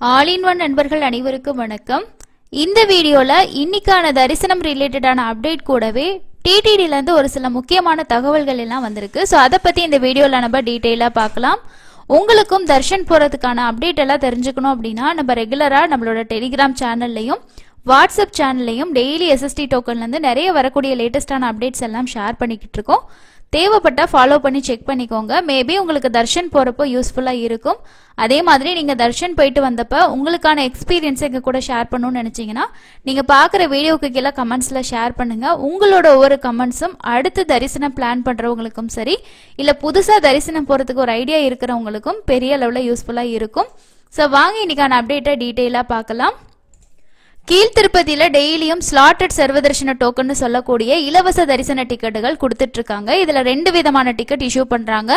All in one நண்பர்கள் அனைவருக்கும் வணக்கம். இந்த வீடியோல இன்னைக்கான தரிசனம் ரிலேட்டடான அப்டேட் கூடவே டிடிடில இருந்து ஒரு சில முக்கியமான தகவல்கள் எல்லாம் வந்திருக்கு. சோ அத பத்தி இந்த வீடியோல நம்ம டீடைலா பார்க்கலாம். உங்களுக்கும் தர்ஷன் போறதுக்கான அப்டேட் எல்லாம் தெரிஞ்சுக்கணும் அப்படின்னா நம்ம ரெகுலரா நம்மளோட டெலிகிராம் சேனல்லையும் வாட்ஸ்அப் சேனல்லையும் டெய்லி எஸ்எஸ்டி டோக்கன்ல இருந்து நிறைய வரக்கூடிய லேட்டஸ்டான அப்டேட்ஸ் எல்லாம் ஷேர் பண்ணிக்கிட்டு இருக்கோம். தேவைப்பட்டா ஃபாலோ பண்ணி செக் பண்ணிக்கோங்க. மேபி உங்களுக்கு தர்ஷன் போறப்போ யூஸ்ஃபுல்லா இருக்கும். அதே மாதிரி நீங்க தர்ஷன் போயிட்டு வந்தப்ப உங்களுக்கான எக்ஸ்பீரியன்ஸ் எங்க கூட ஷேர் பண்ணணும்னு நினைச்சீங்கன்னா நீங்க பாக்குற வீடியோக்கு கீழே கமெண்ட்ஸ்ல ஷேர் பண்ணுங்க. உங்களோட ஒவ்வொரு கமெண்ட்ஸும் அடுத்து தரிசனம் பிளான் பண்றவங்களுக்கும் சரி, இல்ல புதுசா தரிசனம் போறதுக்கு ஒரு ஐடியா இருக்கிறவங்களுக்கும் பெரிய அளவுல யூஸ்ஃபுல்லா இருக்கும். சோ வாங்க இன்னைக்கான அப்டேட்டை டீடைலா பார்க்கலாம். கீழ் திருப்பதியில டெய்லியும் ஸ்லாட்டட் சர்வதர்ஷன டோக்கன் சொல்லக்கூடிய இலவச தரிசன டிக்கெட்டுகள் கொடுத்துட்டு இருக்காங்க. இதுல 2 விதமான டிக்கெட் இஷ்யூ பண்றாங்க.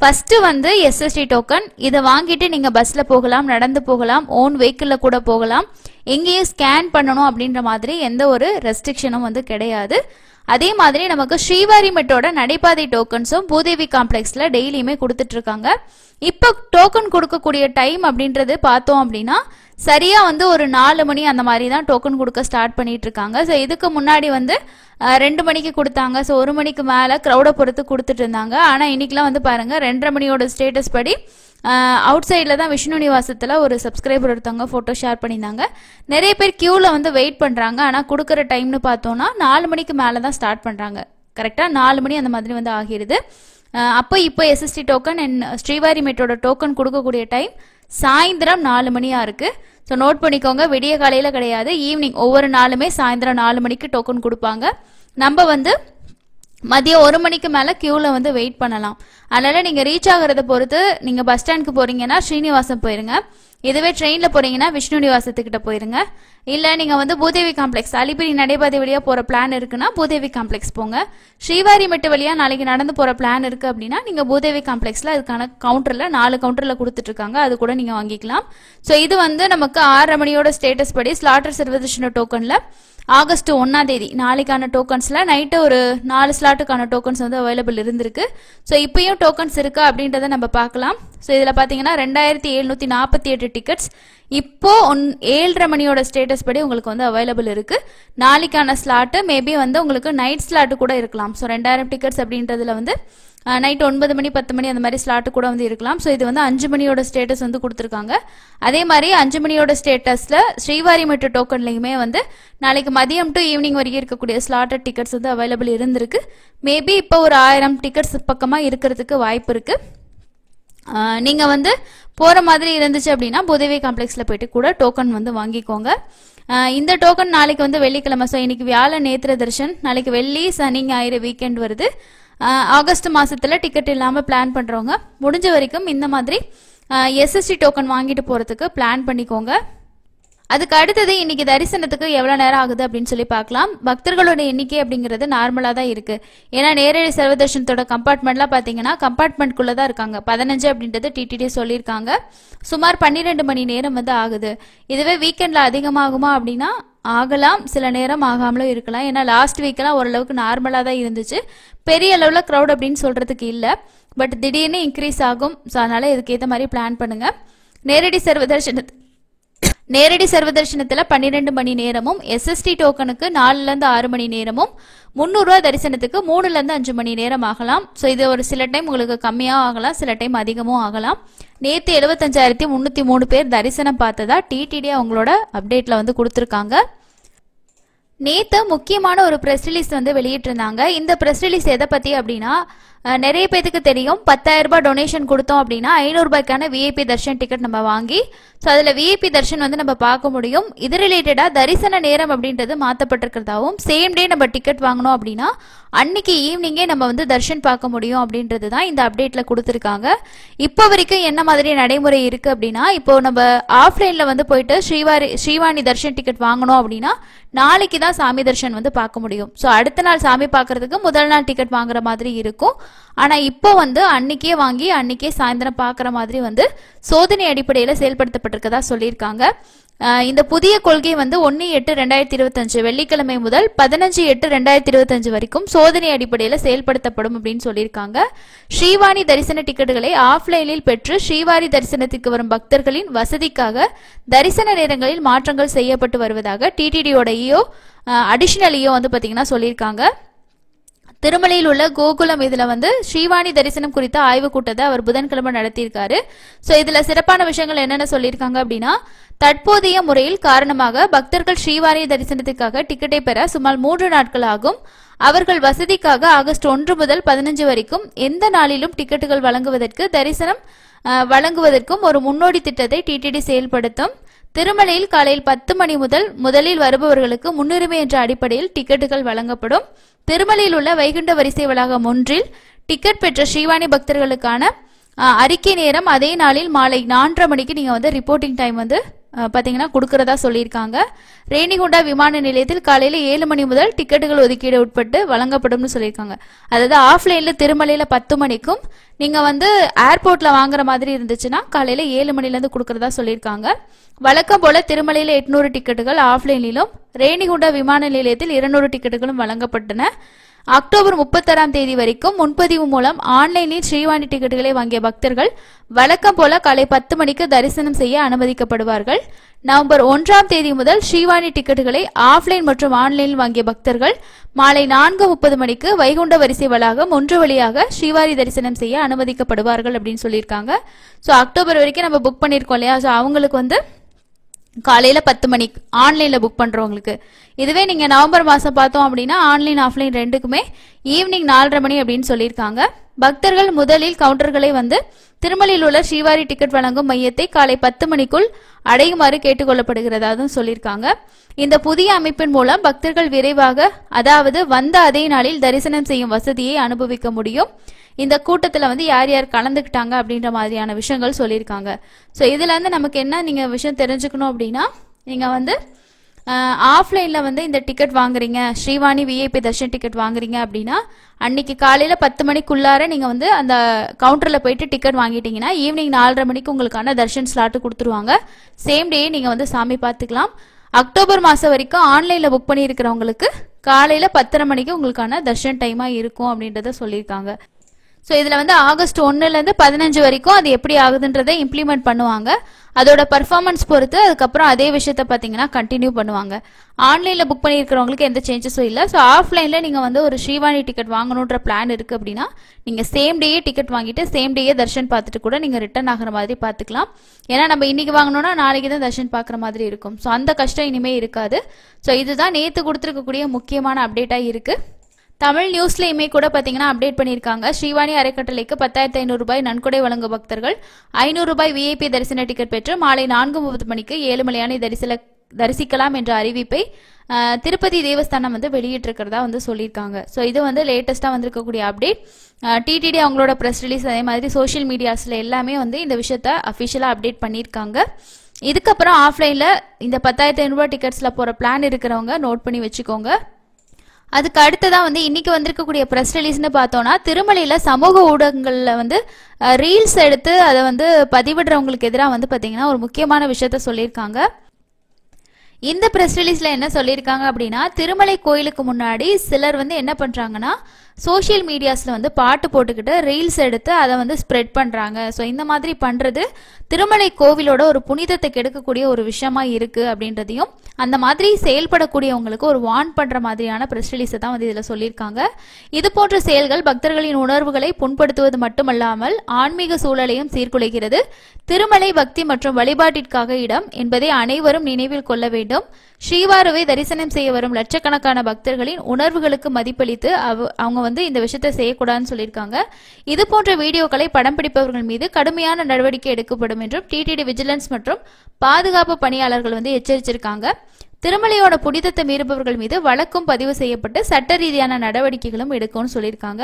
ஃபர்ஸ்ட் வந்து எஸ்எஸ்டி டோக்கன். இதை வாங்கிட்டு நீங்க பஸ்ல போகலாம், நடந்து போகலாம், ஓன் வெஹிக்கிள்ல கூட போகலாம். எங்கேயும் ஸ்கேன் பண்ணணும் அப்படின்ற மாதிரி எந்த ஒரு ரெஸ்ட்ரிக்ஷனும் வந்து கிடையாது. அதே மாதிரி நமக்கு ஸ்ரீவாரி மெட்டோட நடைபாதை டோக்கன்ஸும் பூதேவி காம்ப்ளெக்ஸ்ல டெய்லியுமே கொடுத்துட்டு இருக்காங்க. இப்ப டோக்கன் கொடுக்கக்கூடிய டைம் அப்படின்றது பார்த்தோம் அப்படின்னா சரியா வந்து ஒரு 4 மணி அந்த மாதிரி தான் டோக்கன் கொடுக்க ஸ்டார்ட் பண்ணிட்டு இருக்காங்க. ஸோ இதுக்கு முன்னாடி வந்து 2 மணிக்கு கொடுத்தாங்க. ஸோ 1 மணிக்கு மேல கிரௌட பொறுத்து கொடுத்துட்டு இருந்தாங்க. ஆனா இன்னைக்குலாம் வந்து பாருங்க 2:30 மணியோட ஸ்டேட்டஸ் படி அவுட் சைட்ல தான் விஷ்ணு நிவாசத்துல ஒரு சப்ஸ்கிரைபர் ஒருத்தவங்க போட்டோ ஷேர் பண்ணியிருந்தாங்க. நிறைய பேர் கியூல வந்து வெயிட் பண்றாங்க. ஆனா கொடுக்குற டைம்னு பார்த்தோம்னா 4 மணிக்கு மேல தான் ஸ்டார்ட் பண்றாங்க. கரெக்டா 4 மணி அந்த மாதிரி வந்து ஆகிருது. அப்போ இப்போ எஸ்எஸ்டி டோக்கன் அண்ட் ஸ்ரீவாரி மெட்டோட டோக்கன் கொடுக்கக்கூடிய டைம் சாயந்தரம் 4 மணியா இருக்கு. ஸோ நோட் பண்ணிக்கோங்க, விடிய காலையில கிடையாது, ஈவினிங் ஒவ்வொரு நாளுமே சாயந்தரம் 4 மணிக்கு டோக்கன் கொடுப்பாங்க. நம்ம வந்து மதியம் 1 மணிக்கு மேல கியூல வந்து வெயிட் பண்ணலாம். அதனால நீங்க ரீச் ஆகிறத பொறுத்து நீங்க பஸ் ஸ்டாண்டுக்கு போறீங்கன்னா ஸ்ரீனிவாசம் போயிருங்க. இதுவே ட்ரெயின்ல போறீங்கன்னா விஷ்ணு நிவாசத்துக்கிட்ட போயிருங்க. இல்ல நீங்க வந்து பூதேவி காம்ப்ளெக்ஸ் அலிபிரி நடைபாதை வழியா போற பிளான் இருக்குன்னா பூதேவி காம்ப்ளெக்ஸ் போங்க. ஸ்ரீவாரி மெட்டு வழியா நாளைக்கு நடந்து போற பிளான் இருக்கு அப்படின்னா நீங்க பூதேவி காம்ப்ளெக்ஸ்ல அதுக்கான கவுண்டர்ல 4 கவுண்டர்ல கொடுத்துட்டு இருக்காங்க, அது கூட நீங்க வாங்கிக்கலாம். சோ இது வந்து நமக்கு 6:30 மணியோட ஸ்டேட்டஸ் படி ஸ்லாட்டர் சர்வதர்ஷன டோக்கன்ல ஆகஸ்ட் 1ஆம் தேதி நாளைக்கான டோக்கன்ஸ்ல நைட்டு ஒரு 4 ஸ்லாட்டுக்கான டோக்கன்ஸ் வந்து அவைலபிள் இருந்திருக்கு. ஸோ இப்பயும் டோக்கன்ஸ் இருக்கா அப்படின்றத நம்ம பார்க்கலாம். ஸோ இதுல பாத்தீங்கன்னா 2748 டிக்கெட்ஸ் இப்போ 7:30 மணியோட ஸ்டேட்டஸ் படி உங்களுக்கு வந்து அவைலபிள் இருக்கு. நாளைக்கான ஸ்லாட்டு மேபி வந்து உங்களுக்கு நைட் ஸ்லாட்டு கூட இருக்கலாம். ஸோ 2000 டிக்கெட்ஸ் அப்படின்றதுல வந்து நைட் 9 மணி 10 மணி அந்த மாதிரி ஸ்லாட்டு கூட வந்து இருக்கலாம். ஸோ இது வந்து 5 மணியோட ஸ்டேட்டஸ் வந்து கொடுத்துருக்காங்க. அதே மாதிரி 5 மணியோட ஸ்டேட்டஸ்ல ஸ்ரீவாரி மெட்ரோ டோக்கன்லயுமே வந்து நாளைக்கு மதியம் டு ஈவினிங் வரைக்கும் இருக்கக்கூடிய ஸ்லாட்டட் டிக்கெட்ஸ் வந்து அவைலபிள் இருந்திருக்கு. மேபி இப்போ ஒரு 1000 டிக்கெட்ஸ் பக்கமா இருக்கிறதுக்கு வாய்ப்பு இருக்கு. நீங்க வந்து போற மாதிரி இருந்துச்சு அப்படின்னா பூதேவி காம்ப்ளெக்ஸ்ல போயிட்டு கூட டோக்கன் வந்து வாங்கிக்கோங்க. இந்த டோக்கன் நாளைக்கு வந்து வெள்ளிக்கிழமை. ஸோ இன்னைக்கு வியாழன் நேத்திர தர்ஷன், நாளைக்கு வெள்ளி சனி ஞாயிறு வீக்கெண்ட் வருது. ஆகஸ்ட் மாசத்துல டிக்கெட் இல்லாம பிளான் பண்றவங்க முடிஞ்ச வரைக்கும் இந்த மாதிரி எஸ்எஸ்டி டோக்கன் வாங்கிட்டு போறதுக்கு பிளான் பண்ணிக்கோங்க. அதுக்கு அடுத்தது இன்னைக்கு தரிசனத்துக்கு எவ்வளவு நேரம் ஆகுது அப்படின்னு சொல்லி பார்க்கலாம். பக்தர்களோட எண்ணிக்கை அப்படிங்கிறது நார்மலா தான் இருக்கு. ஏன்னா நேரடி சர்வதர்ஷனத்தோட கம்பார்ட்மெண்ட்லாம் பாத்தீங்கன்னா கம்பார்ட்மெண்ட்குள்ளதான் இருக்காங்க. 15 அப்படின்றது டிடிடி சொல்லியிருக்காங்க. சுமார் 12 மணி நேரம் வந்து ஆகுது. இதுவே வீக்கெண்ட்ல அதிகமாகுமா அப்படின்னா ஆகலாம், சில நேரம் ஆகாமலும் இருக்கலாம். ஏன்னா லாஸ்ட் வீக்கெல்லாம் ஓரளவுக்கு நார்மலா தான் இருந்துச்சு. பெரிய அளவுல க்ரௌட் அப்படின்னு சொல்றதுக்கு இல்ல, பட் திடீர்னு இன்க்ரீஸ் ஆகும். ஸோ அதனால இதுக்கு ஏற்ற மாதிரி பிளான் பண்ணுங்க. நேரடி சர்வதர்ஷனத்துல 12 மணி நேரமும், எஸ்எஸ்டி டோக்கனுக்கு 4ல இருந்து 6 மணி நேரமும், 300 ரூபாய் தரிசனத்துக்கு 3ல இருந்து 5 மணி நேரம் ஆகலாம். ஸோ இது ஒரு சில டைம் உங்களுக்கு கம்மியாக ஆகலாம், சில டைம் அதிகமும் ஆகலாம். நேற்று 75,303 பேர் தரிசனம் பார்த்ததா டிடிடி அவங்களோட அப்டேட்ல வந்து கொடுத்துருக்காங்க. நேத்து முக்கியமான ஒரு பிரஸ் ரிலீஸ் வந்து வெளியிட்டிருந்தாங்க. இந்த பிரஸ் ரிலீஸ் எதை பத்தி அப்படின்னா நிறைய பேருக்கு தெரியும், 10,000 ரூபாய் டொனேஷன் கொடுத்தோம் அப்படின்னா 500 ரூபாய்க்கான விஐபி தர்ஷன் டிக்கெட் நம்ம வாங்கி ஸோ அதுல விஐபி தர்ஷன் வந்து நம்ம பார்க்க முடியும். இது ரிலேட்டடா தரிசன நேரம் அப்படின்றது மாற்றப்பட்டிருக்கிறதாவும், சேம் டே நம்ம டிக்கெட் வாங்கணும் அப்படின்னா அன்னைக்கு ஈவினிங்கே நம்ம வந்து தர்ஷன் பார்க்க முடியும் அப்படின்றது தான் இந்த அப்டேட்ல கொடுத்துருக்காங்க. இப்போ வரைக்கும் என்ன மாதிரி நடைமுறை இருக்கு அப்படின்னா, இப்போ நம்ம ஆஃப்லைன்ல வந்து போயிட்டு ஸ்ரீவாணி தர்ஷன் டிக்கெட் வாங்கணும் அப்படின்னா நாளைக்கு தான் சாமி தர்ஷன் வந்து பார்க்க முடியும். ஸோ அடுத்த நாள் சாமி பார்க்கறதுக்கு முதல் நாள் டிக்கெட் வாங்குற மாதிரி இருக்கும். ஆனா இப்போ வந்து அன்னைக்கே வாங்கி அன்னைக்கே சாயந்தரம் பாக்குற மாதிரி வந்து சோதனை அடிப்படையில செயல்படுத்தப்பட்டிருக்கதா சொல்லியிருக்காங்க. இந்த புதிய கொள்கை வந்து 1/8/2025 வெள்ளிக்கிழமை முதல் 15/8/2025 வரைக்கும் சோதனை அடிப்படையில் செயல்படுத்தப்படும் அப்படின்னு சொல்லியிருக்காங்க. ஸ்ரீவாணி தரிசன டிக்கெட்டுகளை ஆஃப்லைனில் பெற்று ஸ்ரீவாணி தரிசனத்திற்கு வரும் பக்தர்களின் வசதிக்காக தரிசன நேரங்களில் மாற்றங்கள் செய்யப்பட்டு வருவதாக டிடிடியோட அடிஷனல் வந்து பாத்தீங்கன்னா சொல்லியிருக்காங்க. திருமலையில் உள்ள கோகுலம் இதுல வந்து ஸ்ரீவாணி தரிசனம் குறித்த ஆய்வு கூட்டத்தை அவர் புதன்கிழமை நடத்தியிருக்காரு. சோ இதுல சிறப்பான விஷயங்கள் என்னென்ன சொல்லியிருக்காங்க அப்படின்னா, தற்போதைய முறையில் காரணமாக பக்தர்கள் ஸ்ரீவாணி தரிசனத்துக்காக டிக்கெட்டை பெற சுமார் 3 நாட்கள் ஆகும். அவர்கள் வசதிக்காக ஆகஸ்ட் 1 முதல் 15 வரைக்கும் எந்த நாளிலும் டிக்கெட்டுகள் தரிசனம் வழங்குவதற்கும் ஒரு முன்னோடி திட்டத்தை டிடிடி செயல்படுத்தும். திருமலையில் காலையில் 10 மணி முதலில் வருபவர்களுக்கு முன்னுரிமை என்ற அடிப்படையில் டிக்கெட்டுகள் வழங்கப்படும். திருமலையில் உள்ள வைகுண்ட வரிசை வளாகம் 1 டிக்கெட் பெற்ற ஸ்ரீவாணி பக்தர்களுக்கான அறிக்கை நேரம் அதே நாளில் மாலை 4:30 மணிக்கு நீங்க வந்து ரிப்போர்ட்டிங் டைம் வந்து பாத்தீங்கன்னா கொடுக்கறதா சொல்லியிருக்காங்க. ரேணிகுண்டா விமான நிலையத்தில் காலையில 7 மணி முதல் டிக்கெட்டுகள் ஒதுக்கீடு உட்பட்டு வழங்கப்படும் சொல்லியிருக்காங்க. அதாவது ஆஃப்லைன்ல திருமலையில 10 மணிக்கும் நீங்க வந்து ஏர்போர்ட்ல வாங்குற மாதிரி இருந்துச்சுன்னா காலையில 7 மணில இருந்து கொடுக்கறதா சொல்லியிருக்காங்க. வழக்கம் போல திருமலையில 800 டிக்கெட்டுகள் ஆஃப்லைனிலும் ரேணிகுண்டா விமான நிலையத்தில் 200 டிக்கெட்டுகளும் வழங்கப்பட்டன. அக்டோபர் 31ஆம் தேதி வரைக்கும் முன்பதிவு மூலம் ஆன்லைனில் ஸ்ரீவாணி டிக்கெட்டுகளை வாங்கிய பக்தர்கள் வழக்கம் போல காலை 10 மணிக்கு தரிசனம் செய்ய அனுமதிக்கப்படுவார்கள். நவம்பர் 1ஆம் தேதி முதல் ஸ்ரீவாணி டிக்கெட்டுகளை ஆஃப்லைன் மற்றும் ஆன்லைனில் வாங்கிய பக்தர்கள் மாலை 4:30 மணிக்கு வைகுண்ட வரிசை வளாகம் 1 வழியாக ஸ்ரீவாணி தரிசனம் செய்ய அனுமதிக்கப்படுவார்கள் அப்படின்னு சொல்லியிருக்காங்க. ஸோ அக்டோபர் வரைக்கும் நம்ம புக் பண்ணியிருக்கோம் இல்லையா, ஸோ அவங்களுக்கு வந்து காலையில 10 மணிக்கு ஆன்லைன்ல புக் பண்றவங்களுக்கு. இதுவே நீங்க நவம்பர் மாசம் பார்த்தோம் அப்படின்னா ஆன்லைன் ஆஃப்லைன் ரெண்டுக்குமே ஈவினிங் 4:30 மணி அப்படின்னு சொல்லியிருக்காங்க. பக்தர்கள் முதலில் கவுண்டர்களை வந்து திருமலையில் உள்ள ஸ்ரீவாரி டிக்கெட் வழங்கும் மையத்தை காலை 10 மணிக்குள் அடையுமாறு கேட்டுக்கொள்ளப்படுகிறதாகவும் சொல்லியிருக்காங்க. இந்த புதிய அமைப்பின் மூலம் பக்தர்கள் விரைவாக, அதாவது வந்த அதே நாளில் தரிசனம் செய்யும் வசதியை அனுபவிக்க முடியும். இந்த கூட்டத்துல வந்து யார் யார் கலந்துக்கிட்டாங்க அப்படின்ற மாதிரியான விஷயங்கள் சொல்லியிருக்காங்க. ஸோ இதுல இருந்து நமக்கு என்ன நீங்க விஷயம் தெரிஞ்சுக்கணும் அப்படின்னா, நீங்க வந்து ஆஃப்லைன்ல வந்து இந்த டிக்கெட் வாங்குறீங்க, ஸ்ரீவாணி விஐபி தர்ஷன் டிக்கெட் வாங்குறீங்க அப்படின்னா அன்னைக்கு காலையில 10 மணிக்குள்ளார நீங்க வந்து அந்த கவுண்டர்ல போயிட்டு டிக்கெட் வாங்கிட்டீங்கன்னா ஈவினிங் 4:30 மணிக்கு உங்களுக்கான தர்ஷன் ஸ்லாட் கொடுத்துருவாங்க. சேம் டே நீங்க வந்து சாமி பார்த்துக்கலாம். அக்டோபர் மாசம் வரைக்கும் ஆன்லைன்ல புக் பண்ணி இருக்கிறவங்களுக்கு காலையில 10:30 மணிக்கு உங்களுக்கான தர்ஷன் டைமா இருக்கும் அப்படின்றத சொல்லியிருக்காங்க. ஸோ இதுல வந்து ஆகஸ்ட் 1ல இருந்து 15 வரைக்கும் அது எப்படி ஆகுதுன்றதை இம்ப்ளிமெண்ட் பண்ணுவாங்க. அதோட பர்ஃபார்மன்ஸ் பொறுத்து அதுக்கப்புறம் அதே விஷயத்த பாத்தீங்கன்னா கண்டினியூ பண்ணுவாங்க. ஆன்லைன்ல புக் பண்ணியிருக்கிறவங்களுக்கு எந்த சேஞ்சஸும் இல்லை. ஸோ ஆஃப்லைன்ல நீங்க வந்து ஒரு ஸ்ரீவாணி டிக்கெட் வாங்கணுன்ற பிளான் இருக்கு அப்படின்னா நீங்க சேம் டேயே டிக்கெட் வாங்கிட்டு சேம் டேயே தர்ஷன் பார்த்துட்டு கூட நீங்க ரிட்டர்ன் ஆகிற மாதிரி பாத்துக்கலாம். ஏன்னா நம்ம இன்னைக்கு வாங்கணும்னா நாளைக்கு தான் தர்ஷன் பாக்குற மாதிரி இருக்கும். ஸோ அந்த கஷ்டம் இனிமே இருக்காது. ஸோ இதுதான் நேத்து கொடுத்துருக்கக்கூடிய முக்கியமான அப்டேட்டா இருக்கு. தமிழ் நியூஸ்லயுமே கூட பாத்தீங்கன்னா அப்டேட் பண்ணியிருக்காங்க. ஸ்ரீவாணி அறக்கட்டளைக்கு 10,500 ரூபாய் நன்கொடை வழங்கும் பக்தர்கள் 500 ரூபாய் விஐபி தரிசன டிக்கெட் பெற்று மாலை 4:30 மணிக்கு ஏழுமலையானை தரிசிக்கலாம் என்ற அறிவிப்பை திருப்பதி தேவஸ்தானம் வந்து வெளியிட்டிருக்கிறதா வந்து சொல்லியிருக்காங்க. ஸோ இது வந்து லேட்டஸ்டா வந்திருக்கக்கூடிய அப்டேட். டிடிடி அவங்களோட பிரஸ் ரிலீஸ் அதே மாதிரி சோசியல் மீடியாஸ்ல எல்லாமே வந்து இந்த விஷயத்த அபிஷியலா அப்டேட் பண்ணியிருக்காங்க. இதுக்கப்புறம் ஆஃப்லைன்ல இந்த 10,500 ரூபாய் டிக்கெட்ஸ்ல போற பிளான் இருக்கிறவங்க நோட் பண்ணி வச்சுக்கோங்க. அதுக்கு அடுத்ததான் வந்து இன்னைக்கு வந்திருக்கக்கூடிய பிரஸ் ரிலீஸ்னு பார்த்தோம்னா, திருமலையில சமூக ஊடகங்கள்ல வந்து ரீல்ஸ் எடுத்து அதை வந்து பதிவிடுறவங்களுக்கு எதிராக வந்து பாத்தீங்கன்னா ஒரு முக்கியமான விஷயத்த சொல்லியிருக்காங்க. இந்த பிரஸ் ரிலீஸ்ல என்ன சொல்லியிருக்காங்க அப்படின்னா, திருமலை கோயிலுக்கு முன்னாடி சிலர் வந்து என்ன பண்றாங்கன்னா சோசியல் மீடியாஸ்ல வந்து பாட்டு போட்டுக்கிட்டு ரீல்ஸ் எடுத்து அதை வந்து ஸ்ப்ரெட் பண்றாங்க. ஸோ இந்த மாதிரி பண்றது திருமலை கோவிலோட ஒரு புனிதத்தை கெடுக்கக்கூடிய ஒரு விஷயமா இருக்கு அப்படின்றதையும், அந்த மாதிரி செயல்படக்கூடியவங்களுக்கு ஒரு வார்ன் பண்ற மாதிரியான பிரஸ் ரிலீஸை தான் வந்து இதுல சொல்லியிருக்காங்க. இது போன்ற செயல்கள் பக்தர்களின் உணர்வுகளை புண்படுத்துவது மட்டுமல்லாமல் ஆன்மீக சூழலையும் சீர்குலைக்கிறது. திருமலை பக்தி மற்றும் வழிபாட்டிற்காக இடம் என்பதை அனைவரும் நினைவில் கொள்ள வேண்டும். ஸ்ரீவாருவை தரிசனம் செய்ய வரும் லட்சக்கணக்கான பக்தர்களின் உணர்வுகளுக்கு மதிப்பளித்து அவங்க வந்து இந்த விஷயத்தை செய்யக்கூடாதுன்னு சொல்லியிருக்காங்க. இது போன்ற வீடியோக்களை படம் பிடிப்பவர்கள் மீது கடுமையான நடவடிக்கை எடுக்கப்படும் என்றும் டிடிடி விஜிலன்ஸ் மற்றும் பாதுகாப்பு பணியாளர்கள் வந்து எச்சரிச்சிருக்காங்க. திருமலையோட புனிதத்தை மீறுபவர்கள் மீது வழக்கும் பதிவு செய்யப்பட்டு சட்ட ரீதியான நடவடிக்கைகளும் எடுக்கும்னு சொல்லியிருக்காங்க.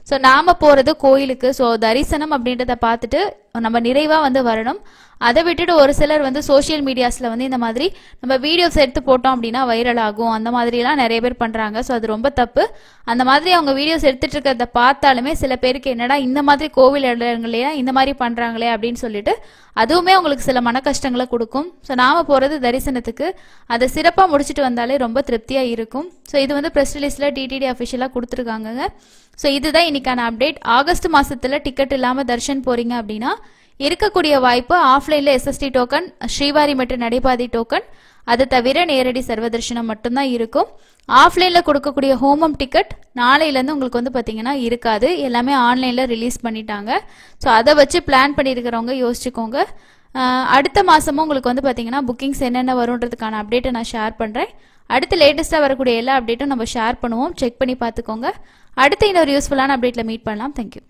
ஸோ நாம போறது கோயிலுக்கு, ஸோ தரிசனம் அப்படின்றத பார்த்துட்டு நம்ம நிறைவா வந்து வரணும். அதை விட்டுட்டு ஒரு சிலர் வந்து சோஷியல் மீடியாஸ்ல வந்து இந்த மாதிரி நம்ம வீடியோஸ் எடுத்து போட்டோம் அப்படின்னா வைரல் ஆகும் அந்த மாதிரி எல்லாம் நிறைய பேர் பண்றாங்க. ஸோ அது ரொம்ப தப்பு. அந்த மாதிரி அவங்க வீடியோஸ் எடுத்துட்டு இருக்கிறத பார்த்தாலுமே சில பேருக்கு என்னடா இந்த மாதிரி கோவில் இடங்களையா இந்த மாதிரி பண்றாங்களே அப்படின்னு சொல்லிட்டு அதுவுமே உங்களுக்கு சில மன கஷ்டங்களை கொடுக்கும். ஸோ நாம போறது தரிசனத்துக்கு, அதை சிறப்பாக முடிச்சுட்டு வந்தாலே ரொம்ப திருப்தியா இருக்கும். ஸோ இது வந்து பிரஸ் ரிலீஸ்ல டிடிடி அஃபிஷியலா கொடுத்துருக்காங்க. ஸோ இதுதான் இன்னைக்கான அப்டேட். ஆகஸ்ட் மாசத்துல டிக்கெட் இல்லாம தர்ஷன் போறீங்க அப்படின்னா இருக்கக்கூடிய வாய்ப்பு ஆஃப்லைன்ல எஸ்எஸ்டி டோக்கன், ஸ்ரீவாரி மற்றும் நடைபாதை டோக்கன், அது தவிர நேரடி சர்வதர்ஷனம் மட்டும்தான் இருக்கும். ஆஃப்லைன்ல கொடுக்கக்கூடிய ஹோமம் டிக்கெட் நாளையிலேருந்து உங்களுக்கு வந்து பார்த்தீங்கன்னா இருக்காது, எல்லாமே ஆன்லைன்ல ரிலீஸ் பண்ணிட்டாங்க. ஸோ அதை வச்சு பிளான் பண்ணியிருக்கிறவங்க யோசிச்சுக்கோங்க. அடுத்த மாசமும் உங்களுக்கு வந்து பார்த்தீங்கன்னா புக்கிங்ஸ் என்னென்ன வரும்ன்றதுக்கான அப்டேட்டை நான் ஷேர் பண்ணுறேன். அடுத்து லேட்டஸ்ட்டாக வரக்கூடிய எல்லா அப்டேட்டும் நம்ம ஷேர் பண்ணுவோம், செக் பண்ணி பார்த்துக்கோங்க. அடுத்து இன்னொரு யூஸ்ஃபுல்லான அப்டேட்டில் மீட் பண்ணலாம். தேங்க்யூ.